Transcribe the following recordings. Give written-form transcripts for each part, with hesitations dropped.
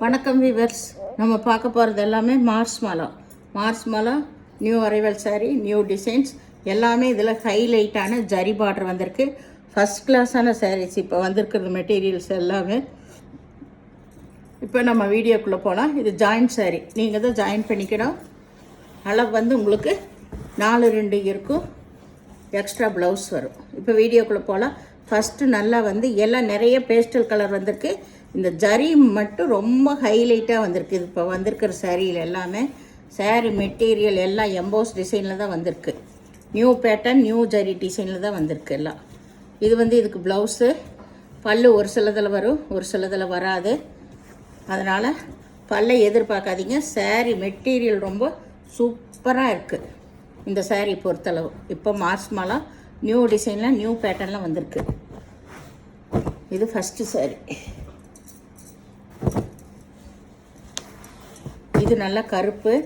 வணக்கம் வீவர்ஸ். நம்ம பார்க்க போகிறது எல்லாமே மார்ஸ் மாலா new arrival sari, new designs எல்லாமே இதில் ஹைலைட்டான ஜரி பார்டர் வந்திருக்கு. ஃபஸ்ட் கிளாஸான சாரீஸ் இப்போ வந்திருக்கிறது மெட்டீரியல்ஸ் எல்லாமே. இப்போ நம்ம வீடியோக்குள்ளே போனால் இது ஜாயின்ட் சாரீ, நீங்கள் தான் ஜாயின் பண்ணிக்கணும். அளவு வந்து உங்களுக்கு 4-2 இருக்கும், எக்ஸ்ட்ரா ப்ளவுஸ் வரும். இப்போ வீடியோக்குள்ளே போகலாம். ஃபஸ்ட்டு நல்லா வந்து எல்லாம் நிறைய பேஸ்டல் கலர் வந்திருக்கு. இந்த ஜரி மட்டும் ரொம்ப ஹைலைட்டாக வந்திருக்கு. இது இப்போ வந்திருக்கிற சாரியில் எல்லாமே சாரீ மெட்டீரியல் எல்லாம் எம்போஸ் டிசைனில் தான் வந்திருக்கு. நியூ பேட்டர்ன், நியூ ஜரி டிசைனில் தான் வந்திருக்கு எல்லாம். இது வந்து இதுக்கு ப்ளவுஸு, பல்லு ஒரு சிலதில் வரும், ஒரு சிலதில் வராது. அதனால் பல்லை எதிர்பார்க்காதீங்க. சாரீ மெட்டீரியல் ரொம்ப சூப்பராக இருக்குது இந்த சாரீ பொறுத்தளவு. இப்போ மார்ஸ் மாலா நியூ டிசைனில் நியூ பேட்டர்னில் வந்திருக்கு. இது ஃபஸ்ட்டு சாரீ. இது நல்லா கருப்பில்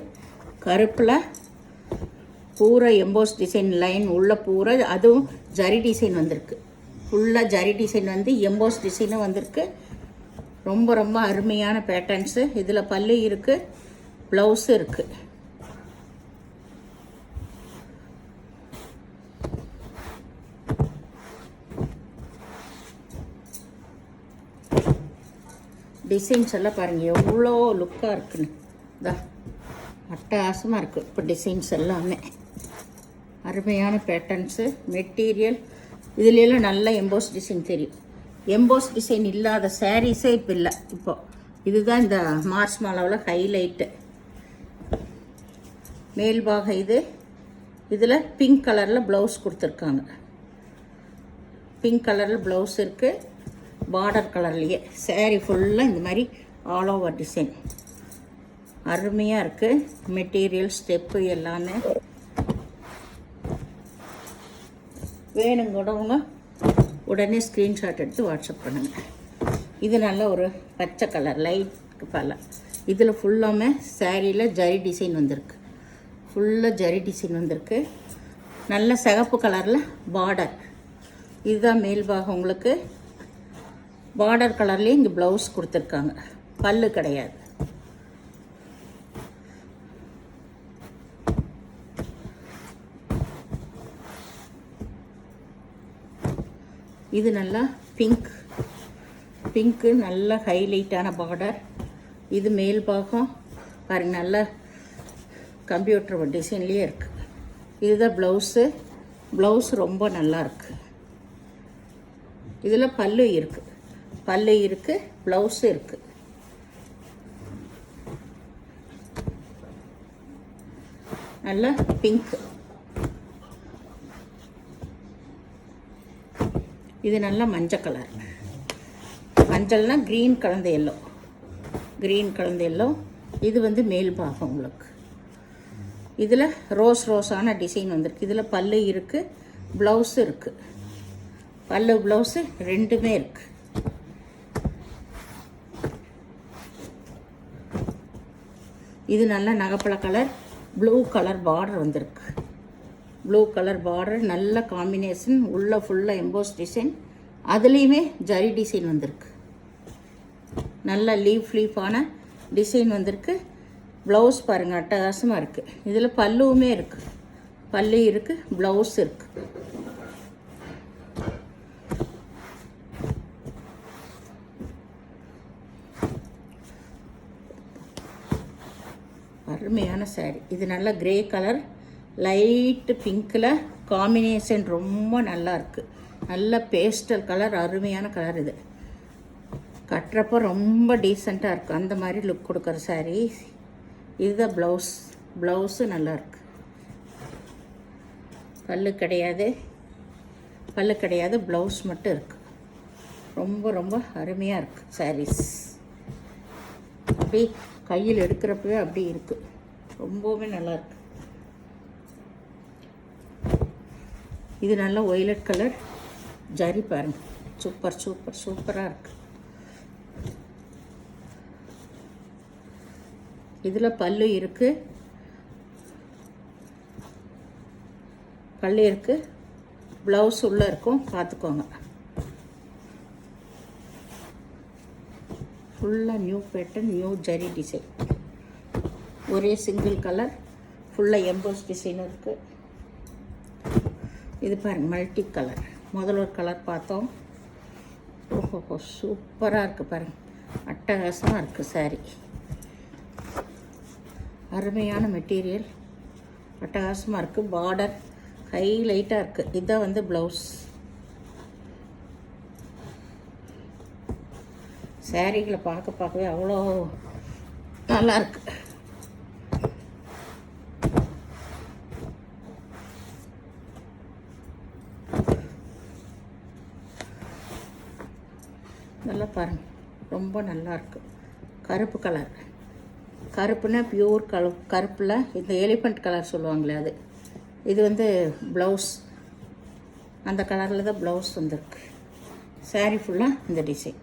பூரா எம்போஸ் டிசைன் லைன் உள்ள பூரா, அதுவும் ஜரி டிசைன் வந்திருக்கு. ஃபுல்லாக ஜரி டிசைன் வந்து எம்போஸ் டிசைனும் வந்திருக்கு. ரொம்ப ரொம்ப அருமையான பேட்டர்ன்ஸு. இதில் பல்லு இருக்குது, ப்ளவுஸு இருக்குது. டிசைன்ஸ் எல்லாம் பாருங்கள் எவ்வளோ லுக்காக இருக்குன்னு. அட்டகாசமாக இருக்குது. இப்போ டிசைன்ஸ் எல்லாமே அருமையான பேட்டர்ன்ஸு. மெட்டீரியல் இதுலாம் நல்ல எம்போஸ் டிசைன் தெரியும். எம்போஸ் டிசைன் இல்லாத சாரீஸே இப்போ இல்லை. இப்போது இதுதான் இந்த மார்ஸ் மாலாவில் ஹைலைட்டு. மேல்பாக இதில் பிங்க் கலரில் ப்ளவுஸ் கொடுத்துருக்காங்க. பிங்க் கலரில் ப்ளவுஸ் இருக்குது, பார்டர் கலர்லேயே. சாரீ ஃபுல்லாக இந்த மாதிரி ஆல் ஓவர் டிசைன் அருமையாக இருக்குது. மெட்டீரியல் ஸ்டெப்பு எல்லாமே வேணுங்கிறவங்க உடனே ஸ்க்ரீன்ஷாட் எடுத்து வாட்ஸ்அப் பண்ணுங்கள். இது நல்ல ஒரு பச்சை கலர், லைட் கலர். இதில் ஃபுல்லாமே சாரியில் ஜரி டிசைன் வந்திருக்கு. ஃபுல்லாக ஜரி டிசைன் வந்திருக்கு. நல்ல சிகப்பு கலரில் பார்டர். இதுதான் மேல்பாகம். உங்களுக்கு பார்டர் கலர்லேயே இங்கே ப்ளவுஸ் கொடுத்துருக்காங்க. பல்லு கிடையாது. இது நல்லா பிங்க்கு நல்ல ஹைலைட்டான பார்டர். இது மேல் பாகம் பாருங்க, நல்ல கம்ப்யூட்டர் டிசைன்லேயே இருக்குது. இதுதான் ப்ளவுஸ் ரொம்ப நல்லா இருக்குது. இதில் பல்லு இருக்குது, ப்ளவுஸு இருக்குது. நல்லா பிங்க். இது நல்லா மஞ்சள் கலர். மஞ்சள்னால் க்ரீன் கலந்த எல்லோ. இது வந்து மேல் பாகம் உங்களுக்கு. இதில் ரோஸான டிசைன் வந்திருக்கு. இதில் பல்லு இருக்குது, ப்ளவுஸு இருக்குது. பல்லு ப்ளவுஸு ரெண்டுமே இருக்குது. இது நல்ல நகைப்பழ கலர், ப்ளூ கலர் பார்டர் வந்திருக்கு. ப்ளூ கலர் பார்டர் நல்ல காம்பினேஷன். உள்ள ஃபுல்லாக எம்போஸ் டிசைன், அதுலேயுமே ஜரி டிசைன் வந்திருக்கு. நல்ல லீஃபான டிசைன் வந்திருக்கு. ப்ளவுஸ் பாருங்கள் அட்டகாசமாக இருக்குது. இதில் பல்லுவுமே இருக்குது, பல்லு இருக்குது, ப்ளவுஸ் இருக்குது. அருமையான சாரீ. இது நல்ல கிரே கலர், லைட்டு பிங்க்கில் காம்பினேஷன் ரொம்ப நல்லா இருக்குது. நல்ல பேஸ்டல் கலர், அருமையான கலர். இது கட்டுறப்போ ரொம்ப டீசெண்டாக இருக்குது. அந்த மாதிரி லுக் கொடுக்குற சாரீ. இதுதான் ப்ளவுஸு நல்லாயிருக்கு. பல்லு கிடையாது, ப்ளவுஸ் மட்டும் இருக்குது. ரொம்ப ரொம்ப அருமையாக இருக்குது சாரீஸ். அப்படி கையில் எடுக்கிறப்பவே அப்படி இருக்குது. ரொம்பவுமே நல்லாயிருக்கு. இது நல்ல ஒய்லட் கலர் ஜரி பாருங்கள். சூப்பராக இருக்குது. இதில் பல்லு இருக்குது, ப்ளவுஸ் உள்ளே இருக்கும், பார்த்துக்கோங்க. ஃபுல்லாக new pattern, new zari design. ஒரே சிங்கிள் கலர், ஃபுல்லாக எம்போஸ் டிசைன் இருக்குது. இது பாருங்கள், மல்டி கலர். முதல்ல ஒரு கலர் பார்த்தோம். ஓஹோ, சூப்பராக இருக்குது பாருங்கள், அட்டகாசமாக இருக்குது சாரீ. அருமையான மெட்டீரியல், அட்டகாசமாக இருக்குது. பார்டர் ஹைலைட்டாக இருக்குது. இதுதான் வந்து ப்ளவுஸ். சாரீகளை பார்க்கவே அவ்வளோ நல்லாயிருக்கு. நல்லா பாருங்கள், ரொம்ப நல்லாயிருக்கு. கருப்பு கலர், கருப்புன்னா பியூர் கருப்பில் இந்த எலிஃபண்ட் கலர் சொல்லுவாங்களே அது. இது வந்து ப்ளவுஸ், அந்த கலரில் தான் ப்ளவுஸ் வந்துருக்கு. சாரீ ஃபுல்லாக இந்த டிசைன்.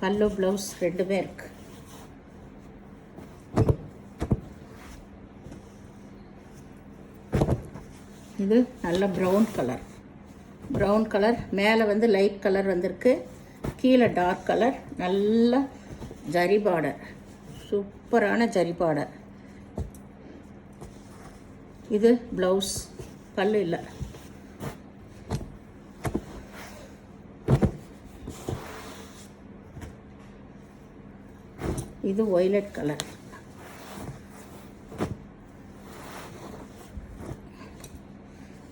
பல்லு ப்ளவுஸ் ரெண்டுமே இருக்கு. இது நல்ல ப்ரௌன் கலர். ப்ரௌன் கலர் மேலே வந்து லைட் கலர் வந்திருக்கு, கீழே டார்க் கலர். நல்ல ஜரி பார்டர், சூப்பரான ஜரி பார்டர். இது ப்ளவுஸ், பல்லு இல்லை. இது வயலட் கலர்.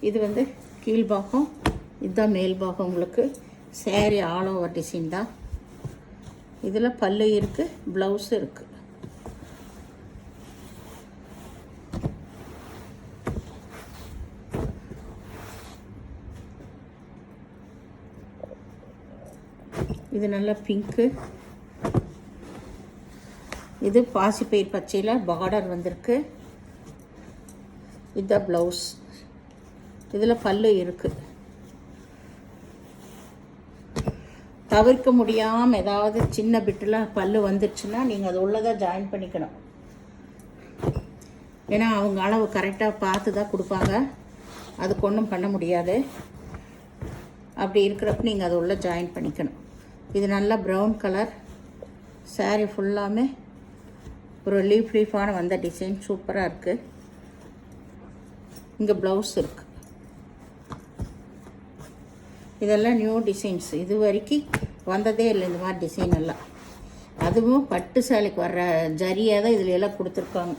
இது வந்து கீழ்பாகம், இதுதான் மேல் பாகம். உங்களுக்கு சாரீ ஆல் ஓவர் டிசைன் தான். இதில் பல்லு இருக்குது, ப்ளவுஸ் இருக்குது. இது நல்ல பிங்க்கு. இது பாசிப்பயிர் பச்சையில் பார்டர் வந்திருக்கு. இதுதான் ப்ளவுஸ். இதில் பல்லு இருக்குது. தவிர்க்க முடியாமல் ஏதாவது சின்ன பிட்டில் பல்லு வந்துடுச்சுன்னா நீங்கள் அது உள்ளதாக ஜாயின் பண்ணிக்கணும். ஏன்னா அவங்க அளவு கரெக்டாக பார்த்து தான் கொடுப்பாங்க, அதுக்கு ஒன்றும் பண்ண முடியாது. அப்படி இருக்கிறப்ப நீங்கள் அது உள்ளே ஜாயின் பண்ணிக்கணும். இது நல்லா ப்ரௌன் கலர். சாரீ ஃபுல்லாமே ஒரு லீஃபான வந்த டிசைன், சூப்பராக இருக்குது. இங்கே ப்ளவுஸ் இருக்குது. இதெல்லாம் நியூ டிசைன்ஸ், இது வரைக்கும் வந்ததே இல்லை இந்த மாதிரி டிசைன் எல்லாம். அதுவும் பட்டு சேலைக்கு வர்ற ஜரியாக தான் இதில் எல்லாம் கொடுத்துருக்காங்க.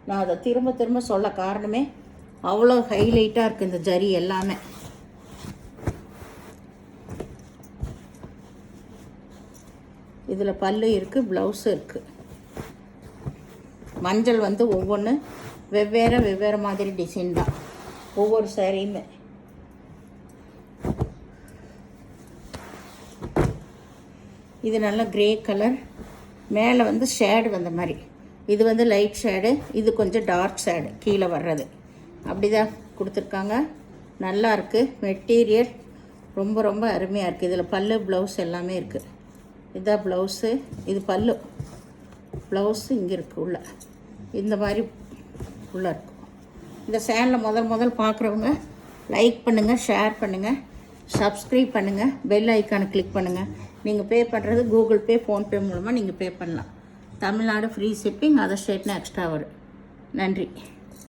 நான் அதை திரும்ப திரும்ப சொல்ல காரணமே அவ்வளோ ஹைலைட்டாக இருக்குது இந்த ஜரி எல்லாமே. இதில் பல்லு இருக்குது, ப்ளவுஸும் இருக்குது. மஞ்சள் வந்து ஒவ்வொன்று வெவ்வேறு மாதிரி டிசைன் தான் ஒவ்வொரு சாரியுமே. இது நல்ல கிரே கலர், மேலே வந்து ஷேடு வந்த மாதிரி. இது வந்து லைட் ஷேடு, இது கொஞ்சம் டார்க் ஷேடு கீழே வர்றது. அப்படி தான் கொடுத்துருக்காங்க. நல்லா இருக்குது மெட்டீரியல், ரொம்ப ரொம்ப அருமையாக இருக்குது. இதில் பல்லு ப்ளவுஸ் எல்லாமே இருக்குது. இதுதான் ப்ளவுஸு, இது பல்லு. ப்ளவுஸு இங்கே இருக்குது உள்ள, இந்த மாதிரி உள்ளே இருக்கும். இந்த சேனலை முதல் பார்க்குறவங்க லைக் பண்ணுங்கள், ஷேர் பண்ணுங்கள், சப்ஸ்கிரைப் பண்ணுங்கள், பெல் ஐக்கானை கிளிக் பண்ணுங்கள். நீங்கள் பே பண்ணுறது கூகுள் பே, ஃபோன்பே மூலமாக நீங்கள் பே பண்ணலாம். தமிழ்நாடு ஃப்ரீ ஷிப்பிங், அதர் ஸ்டேட்னா எக்ஸ்ட்ரா வரும். நன்றி.